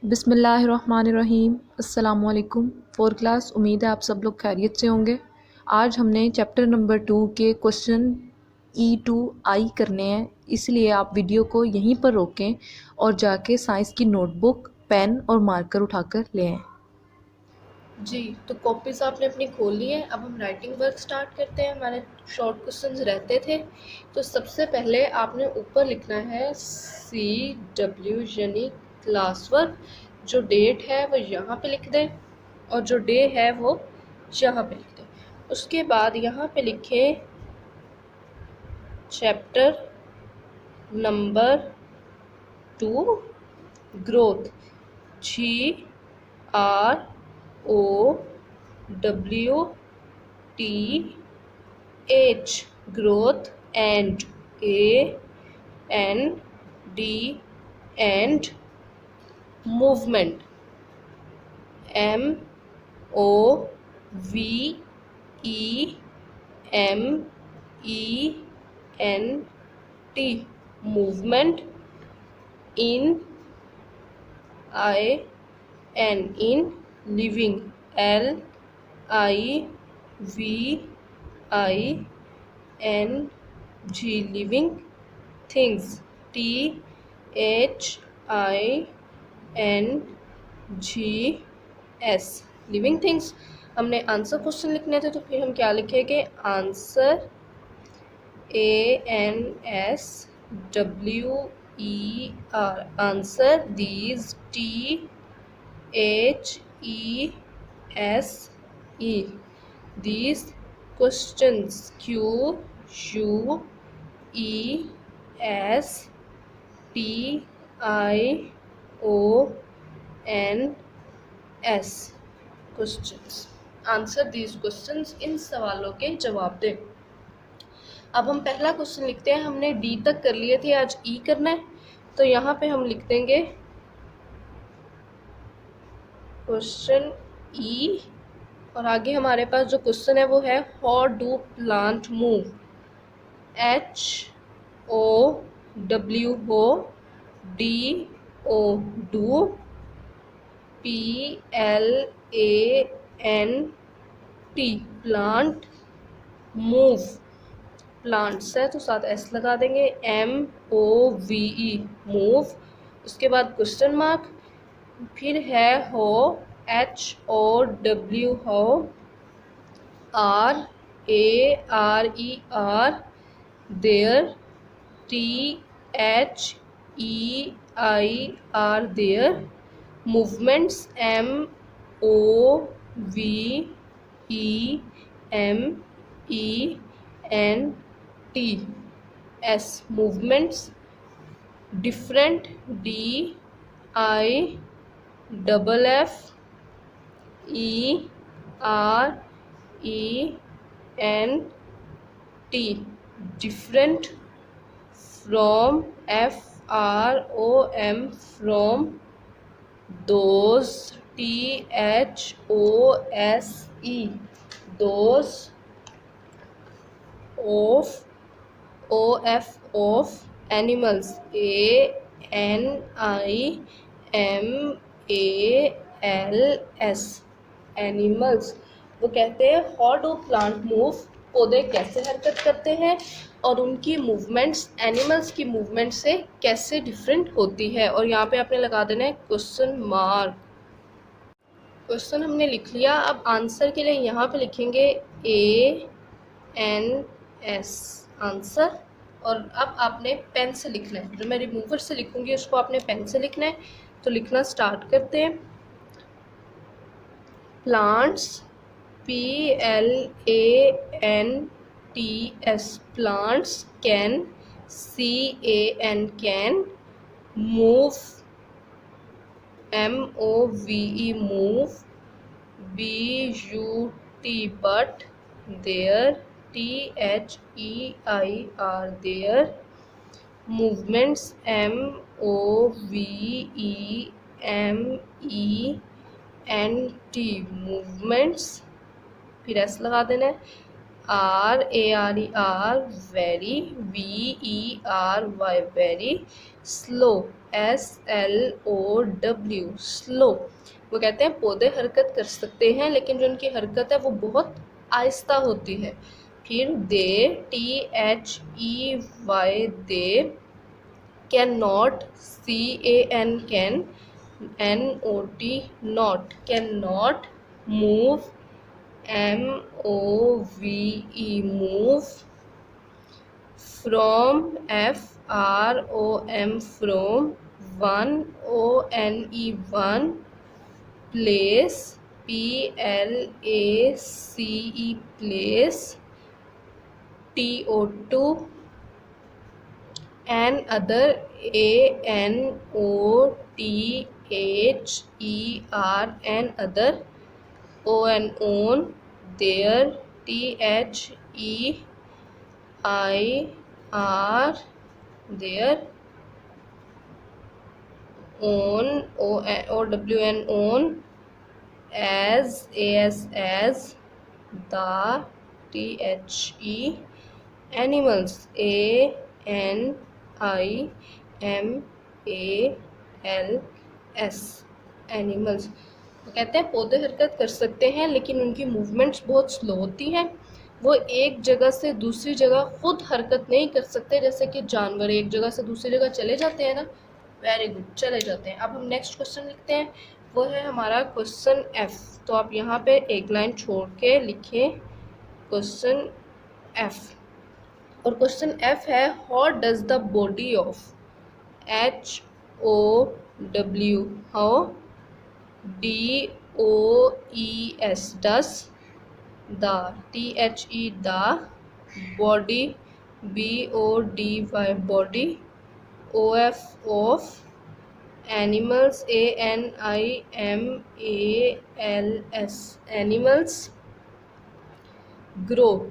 बिस्मिल्लाहिर्रहमानिर्रहीम। अस्सलामुअलैकुम। Four class, उम्मीद है आप सब लोग खैरियत से होंगे। आज हमने चैप्टर नंबर 2 के क्वेश्चन E2I करने हैं, इसलिए आप वीडियो को यहीं पर रोकें और जाके साइंस की नोटबुक, पेन और मार्कर उठाकर ले आएं। जी, तो कॉपीज़ आपने अपनी खोल ली है। अब हम राइटिंग वर्क स्टार्ट करते हैं। हमारे शॉर्ट क्वेश्चंस रहते थे, तो सबसे पहले आपने ऊपर लिखना है CW यानी क्लास वर्क। जो डेट है वो यहाँ पे लिख दें और जो डे है वो यहाँ पे लिख दें। उसके बाद यहाँ पे लिखें chapter number 2 growth, GROWTH growth, and AND and movement, MOVEMENT movement, in living, LIVING living things, THINGS living things. हमने आंसर क्वेश्चन लिखने थे, तो फिर हम क्या लिखेंगे? Answer ANSWER, answer these, THESE, these questions, QUESTIONS questions. Answer these questions, इन सवालों के जवाब दें। अब हम पहला क्वेश्चन लिखते हैं। हमने डी तक कर लिए थे, आज ई करना है, तो यहाँ पे हम लिख देंगे क्वेश्चन ई, और आगे हमारे पास जो क्वेश्चन है वो है how do plant move, HOW हो, DO do, PLANT plant, move plants है तो साथ एस लगा देंगे, MOVE मूव। उसके बाद क्वेश्चन मार्क, फिर है हो, HOW how, RARER there, THEIR there, movements, MOVEMENTS movements, different, DIFFERENT different, from, FROM from, those, THOSE those, of animals, ANIMALS animals। वो कहते हैं हाउ डू प्लांट मूव, पौधे कैसे हरकत करते हैं और उनकी मूवमेंट्स एनिमल्स की मूवमेंट से कैसे डिफरेंट होती है। और यहाँ पे आपने लगा देना है क्वेश्चन मार्क। क्वेश्चन हमने लिख लिया। अब आंसर के लिए यहाँ पे लिखेंगे ANS आंसर, और अब आपने पेन से लिखना है। जो मैं रिमूवर से लिखूंगी उसको आपने पेन से लिखना है, तो लिखना स्टार्ट करते हैं। Plants, PLANTS plants, can, CAN can, move, MOVE move, BUT but, there, THEIR there, movements, MOVEMENT movements, फिर एस लगा देना है, RARER very, VERY very, slow, SLOW, slow. वो कहते हैं पौधे हरकत कर सकते हैं लेकिन जो उनकी हरकत है वो बहुत आहिस्ता होती है। फिर दे, THEY, they, can not, CAN, can, NOT, not, can not, move, MOVE, move, from, FROM, from, one, ONE, one, place, PLACE, place, TO2, another, ANOTHER, another, ON, there, THEIR, there, on, OWN, on, as, the, THE, animals, ANIMALS, animals. वो कहते हैं पौधे हरकत कर सकते हैं लेकिन उनकी मूवमेंट्स बहुत स्लो होती हैं। वो एक जगह से दूसरी जगह खुद हरकत नहीं कर सकते, जैसे कि जानवर एक जगह से दूसरी जगह चले जाते हैं ना, वेरी गुड, चले जाते हैं। अब हम नेक्स्ट क्वेश्चन लिखते हैं, वो है हमारा क्वेश्चन F। तो आप यहाँ पे एक लाइन छोड़ के लिखें क्वेश्चन F। और क्वेश्चन F है, how does the body of, HOW, how, DOES, does, the, THE, the, body, BODY, body, OF, of, animals, ANIMALS, animals, grow,